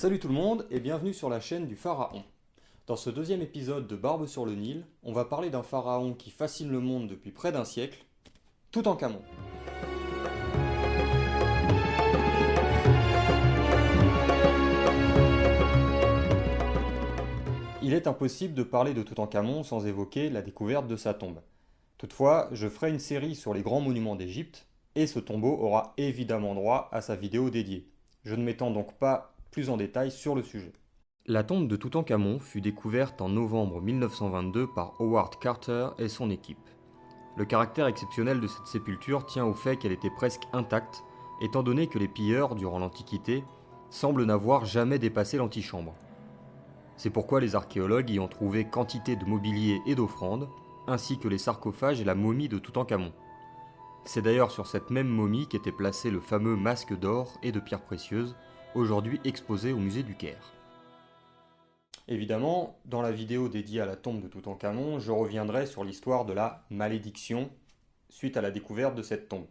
Salut tout le monde et bienvenue sur la chaîne du Pharaon. Dans ce deuxième épisode de Barbe sur le Nil, on va parler d'un pharaon qui fascine le monde depuis près d'un siècle, Toutankhamon. Il est impossible de parler de Toutankhamon sans évoquer la découverte de sa tombe. Toutefois, je ferai une série sur les grands monuments d'Égypte, et ce tombeau aura évidemment droit à sa vidéo dédiée. Je ne m'étends donc pas plus en détail sur le sujet. La tombe de Toutankhamon fut découverte en novembre 1922 par Howard Carter et son équipe. Le caractère exceptionnel de cette sépulture tient au fait qu'elle était presque intacte, étant donné que les pilleurs, durant l'Antiquité, semblent n'avoir jamais dépassé l'antichambre. C'est pourquoi les archéologues y ont trouvé quantité de mobilier et d'offrandes, ainsi que les sarcophages et la momie de Toutankhamon. C'est d'ailleurs sur cette même momie qu'était placé le fameux masque d'or et de pierres précieuses, aujourd'hui exposé au musée du Caire. Évidemment, dans la vidéo dédiée à la tombe de Toutankhamon, je reviendrai sur l'histoire de la malédiction suite à la découverte de cette tombe.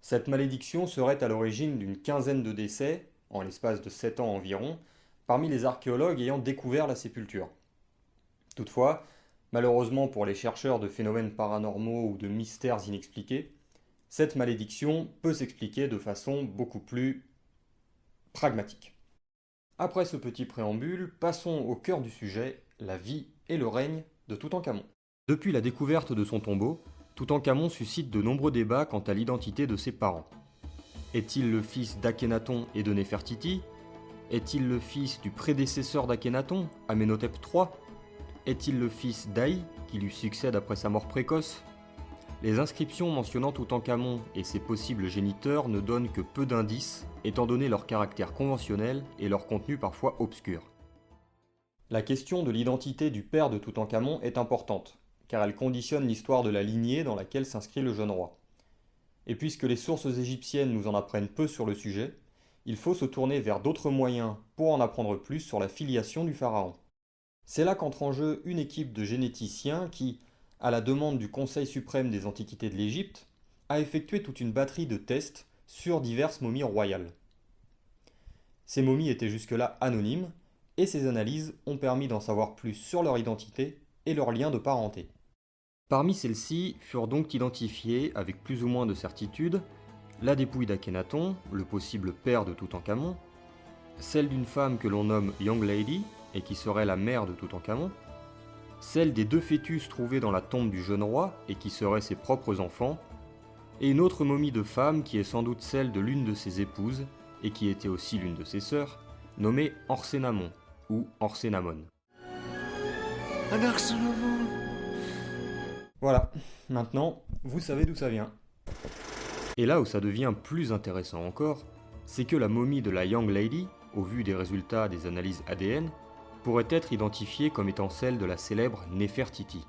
Cette malédiction serait à l'origine d'une quinzaine de décès, en l'espace de 7 ans environ, parmi les archéologues ayant découvert la sépulture. Toutefois, malheureusement pour les chercheurs de phénomènes paranormaux ou de mystères inexpliqués, cette malédiction peut s'expliquer de façon beaucoup plus pragmatique. Après ce petit préambule, passons au cœur du sujet, la vie et le règne de Toutankhamon. Depuis la découverte de son tombeau, Toutankhamon suscite de nombreux débats quant à l'identité de ses parents. Est-il le fils d'Akhénaton et de Néfertiti ? Est-il le fils du prédécesseur d'Akhénaton, Amenhotep III ? Est-il le fils d'Aï, qui lui succède après sa mort précoce ? Les inscriptions mentionnant Toutankhamon et ses possibles géniteurs ne donnent que peu d'indices, étant donné leur caractère conventionnel et leur contenu parfois obscur. La question de l'identité du père de Toutankhamon est importante, car elle conditionne l'histoire de la lignée dans laquelle s'inscrit le jeune roi. Et puisque les sources égyptiennes nous en apprennent peu sur le sujet, il faut se tourner vers d'autres moyens pour en apprendre plus sur la filiation du pharaon. C'est là qu'entre en jeu une équipe de généticiens qui, à la demande du Conseil suprême des Antiquités de l'Égypte, a effectué toute une batterie de tests sur diverses momies royales. Ces momies étaient jusque-là anonymes, et ces analyses ont permis d'en savoir plus sur leur identité et leur lien de parenté. Parmi celles-ci furent donc identifiées, avec plus ou moins de certitude, la dépouille d'Akhénaton, le possible père de Toutankhamon, celle d'une femme que l'on nomme Young Lady, et qui serait la mère de Toutankhamon, celle des deux fœtus trouvés dans la tombe du jeune roi, et qui seraient ses propres enfants, et une autre momie de femme qui est sans doute celle de l'une de ses épouses, et qui était aussi l'une de ses sœurs, nommée Orsénamon, ou Orsénamon. Voilà, maintenant, vous savez d'où ça vient. Et là où ça devient plus intéressant encore, c'est que la momie de la Young Lady, au vu des résultats des analyses ADN, pourrait être identifiée comme étant celle de la célèbre Néfertiti.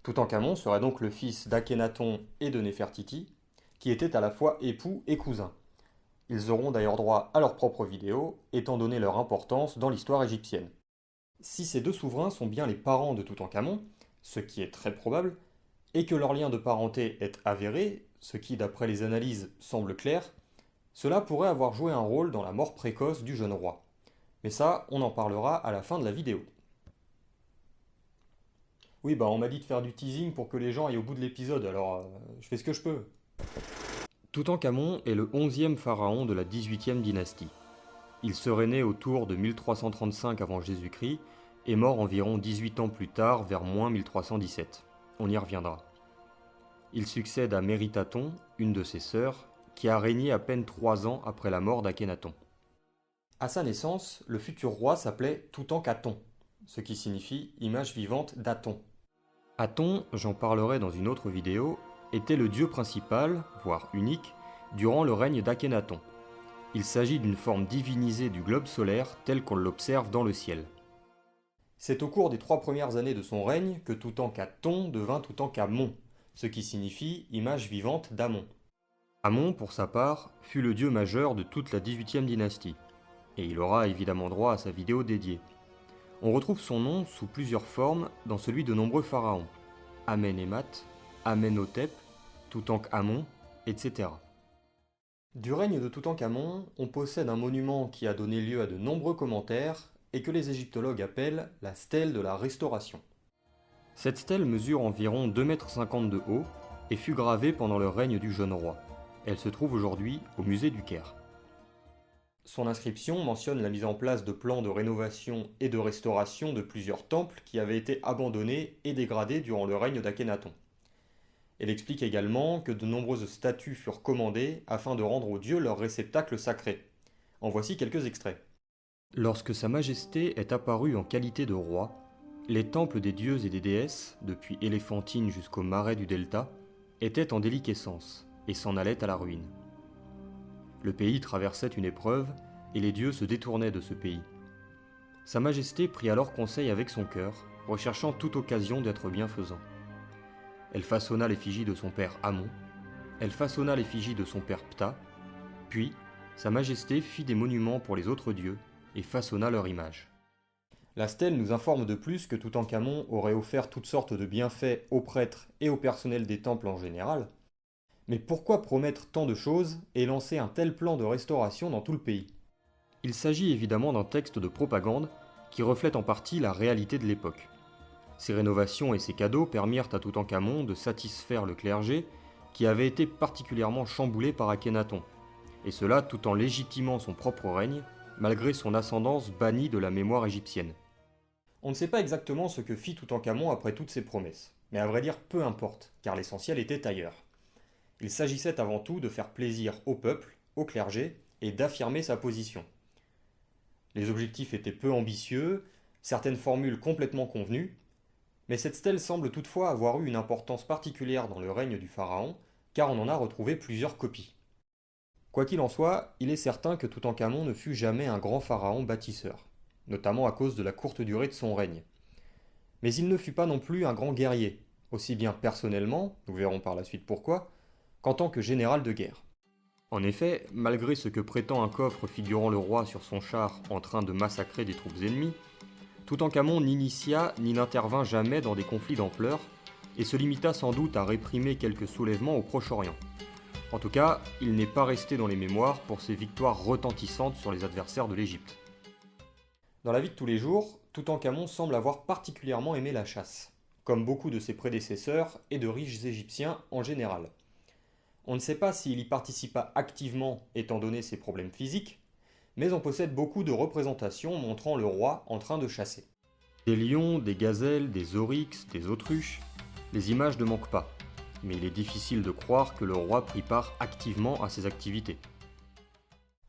Toutankhamon serait donc le fils d'Akhénaton et de Néfertiti, qui étaient à la fois époux et cousins. Ils auront d'ailleurs droit à leur propre vidéo, étant donné leur importance dans l'histoire égyptienne. Si ces deux souverains sont bien les parents de Toutankhamon, ce qui est très probable, et que leur lien de parenté est avéré, ce qui d'après les analyses semble clair, cela pourrait avoir joué un rôle dans la mort précoce du jeune roi. Mais ça, on en parlera à la fin de la vidéo. Oui, on m'a dit de faire du teasing pour que les gens aillent au bout de l'épisode, alors je fais ce que je peux. Toutankhamon est le 11e pharaon de la 18e dynastie. Il serait né autour de 1335 avant Jésus-Christ et mort environ 18 ans plus tard, vers moins 1317. On y reviendra. Il succède à Méritaton, une de ses sœurs, qui a régné à peine 3 ans après la mort d'Akhénaton. À sa naissance, le futur roi s'appelait Toutankhaton, ce qui signifie image vivante d'Aton. Aton, j'en parlerai dans une autre vidéo, était le dieu principal, voire unique, durant le règne d'Akhénaton. Il s'agit d'une forme divinisée du globe solaire tel qu'on l'observe dans le ciel. C'est au cours des 3 premières années de son règne que Toutankhaton devint Toutankhamon, ce qui signifie image vivante d'Amon. Amon, pour sa part, fut le dieu majeur de toute la 18e dynastie, et il aura évidemment droit à sa vidéo dédiée. On retrouve son nom sous plusieurs formes dans celui de nombreux pharaons, Amenemhat, Amenhotep, Toutankhamon, etc. Du règne de Toutankhamon, on possède un monument qui a donné lieu à de nombreux commentaires et que les égyptologues appellent la stèle de la Restauration. Cette stèle mesure environ 2,50 m de haut et fut gravée pendant le règne du jeune roi. Elle se trouve aujourd'hui au musée du Caire. Son inscription mentionne la mise en place de plans de rénovation et de restauration de plusieurs temples qui avaient été abandonnés et dégradés durant le règne d'Akhénaton. Elle explique également que de nombreuses statues furent commandées afin de rendre aux dieux leur réceptacle sacré. En voici quelques extraits. Lorsque Sa Majesté est apparue en qualité de roi, les temples des dieux et des déesses, depuis Éléphantine jusqu'au marais du Delta, étaient en déliquescence et s'en allaient à la ruine. Le pays traversait une épreuve et les dieux se détournaient de ce pays. Sa Majesté prit alors conseil avec son cœur, recherchant toute occasion d'être bienfaisant. Elle façonna l'effigie de son père Amon, elle façonna l'effigie de son père Ptah, puis Sa Majesté fit des monuments pour les autres dieux et façonna leur image. La stèle nous informe de plus que Toutankhamon aurait offert toutes sortes de bienfaits aux prêtres et au personnel des temples en général. Mais pourquoi promettre tant de choses et lancer un tel plan de restauration dans tout le pays? Il s'agit évidemment d'un texte de propagande qui reflète en partie la réalité de l'époque. Ces rénovations et ces cadeaux permirent à Toutankhamon de satisfaire le clergé qui avait été particulièrement chamboulé par Akhénaton, et cela tout en légitimant son propre règne, malgré son ascendance bannie de la mémoire égyptienne. On ne sait pas exactement ce que fit Toutankhamon après toutes ces promesses, mais à vrai dire peu importe, car l'essentiel était ailleurs. Il s'agissait avant tout de faire plaisir au peuple, au clergé, et d'affirmer sa position. Les objectifs étaient peu ambitieux, certaines formules complètement convenues, mais cette stèle semble toutefois avoir eu une importance particulière dans le règne du pharaon, car on en a retrouvé plusieurs copies. Quoi qu'il en soit, il est certain que Toutankhamon ne fut jamais un grand pharaon bâtisseur, notamment à cause de la courte durée de son règne. Mais il ne fut pas non plus un grand guerrier, aussi bien personnellement, nous verrons par la suite pourquoi, qu'en tant que général de guerre. En effet, malgré ce que prétend un coffre figurant le roi sur son char en train de massacrer des troupes ennemies, Toutankhamon n'initia ni n'intervint jamais dans des conflits d'ampleur et se limita sans doute à réprimer quelques soulèvements au Proche-Orient. En tout cas, il n'est pas resté dans les mémoires pour ses victoires retentissantes sur les adversaires de l'Égypte. Dans la vie de tous les jours, Toutankhamon semble avoir particulièrement aimé la chasse, comme beaucoup de ses prédécesseurs et de riches Égyptiens en général. On ne sait pas s'il y participa activement étant donné ses problèmes physiques, mais on possède beaucoup de représentations montrant le roi en train de chasser. Des lions, des gazelles, des oryx, des autruches, les images ne manquent pas, mais il est difficile de croire que le roi prit part activement à ces activités.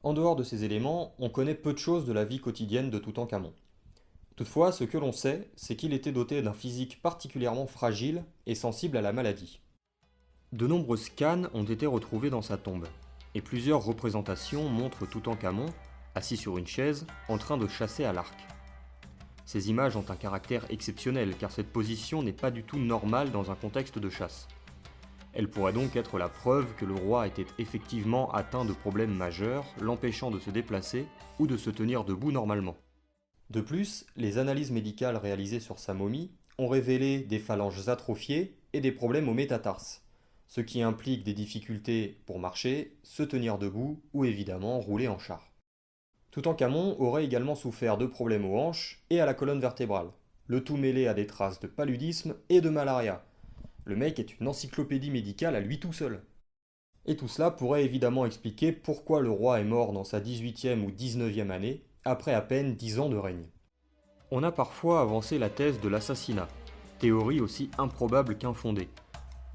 En dehors de ces éléments, on connaît peu de choses de la vie quotidienne de Toutankhamon. Toutefois, ce que l'on sait, c'est qu'il était doté d'un physique particulièrement fragile et sensible à la maladie. De nombreuses cannes ont été retrouvées dans sa tombe, et plusieurs représentations montrent Toutankhamon, assis sur une chaise, en train de chasser à l'arc. Ces images ont un caractère exceptionnel car cette position n'est pas du tout normale dans un contexte de chasse. Elle pourrait donc être la preuve que le roi était effectivement atteint de problèmes majeurs, l'empêchant de se déplacer ou de se tenir debout normalement. De plus, les analyses médicales réalisées sur sa momie ont révélé des phalanges atrophiées et des problèmes au métatarse, ce qui implique des difficultés pour marcher, se tenir debout ou évidemment rouler en char. Toutankhamon aurait également souffert de problèmes aux hanches et à la colonne vertébrale, le tout mêlé à des traces de paludisme et de malaria. Le mec est une encyclopédie médicale à lui tout seul. Et tout cela pourrait évidemment expliquer pourquoi le roi est mort dans sa 18e ou 19e année, après à peine 10 ans de règne. On a parfois avancé la thèse de l'assassinat, théorie aussi improbable qu'infondée.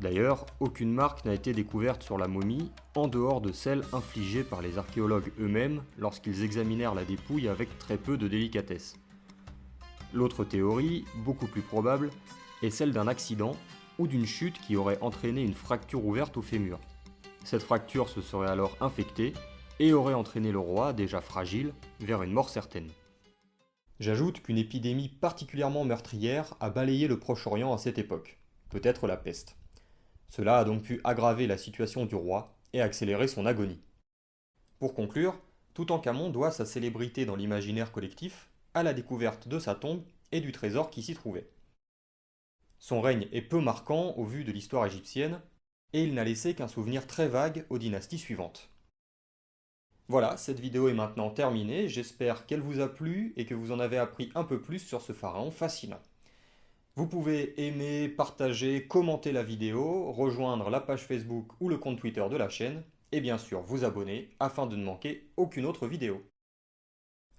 D'ailleurs, aucune marque n'a été découverte sur la momie, en dehors de celle infligée par les archéologues eux-mêmes lorsqu'ils examinèrent la dépouille avec très peu de délicatesse. L'autre théorie, beaucoup plus probable, est celle d'un accident ou d'une chute qui aurait entraîné une fracture ouverte au fémur. Cette fracture se serait alors infectée et aurait entraîné le roi, déjà fragile, vers une mort certaine. J'ajoute qu'une épidémie particulièrement meurtrière a balayé le Proche-Orient à cette époque, peut-être la peste. Cela a donc pu aggraver la situation du roi et accélérer son agonie. Pour conclure, Toutankhamon doit sa célébrité dans l'imaginaire collectif à la découverte de sa tombe et du trésor qui s'y trouvait. Son règne est peu marquant au vu de l'histoire égyptienne, et il n'a laissé qu'un souvenir très vague aux dynasties suivantes. Voilà, cette vidéo est maintenant terminée, j'espère qu'elle vous a plu et que vous en avez appris un peu plus sur ce pharaon fascinant. Vous pouvez aimer, partager, commenter la vidéo, rejoindre la page Facebook ou le compte Twitter de la chaîne, et bien sûr vous abonner afin de ne manquer aucune autre vidéo.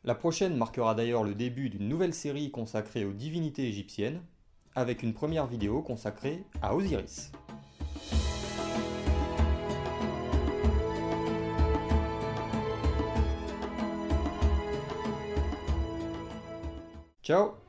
La prochaine marquera d'ailleurs le début d'une nouvelle série consacrée aux divinités égyptiennes, avec une première vidéo consacrée à Osiris. Ciao!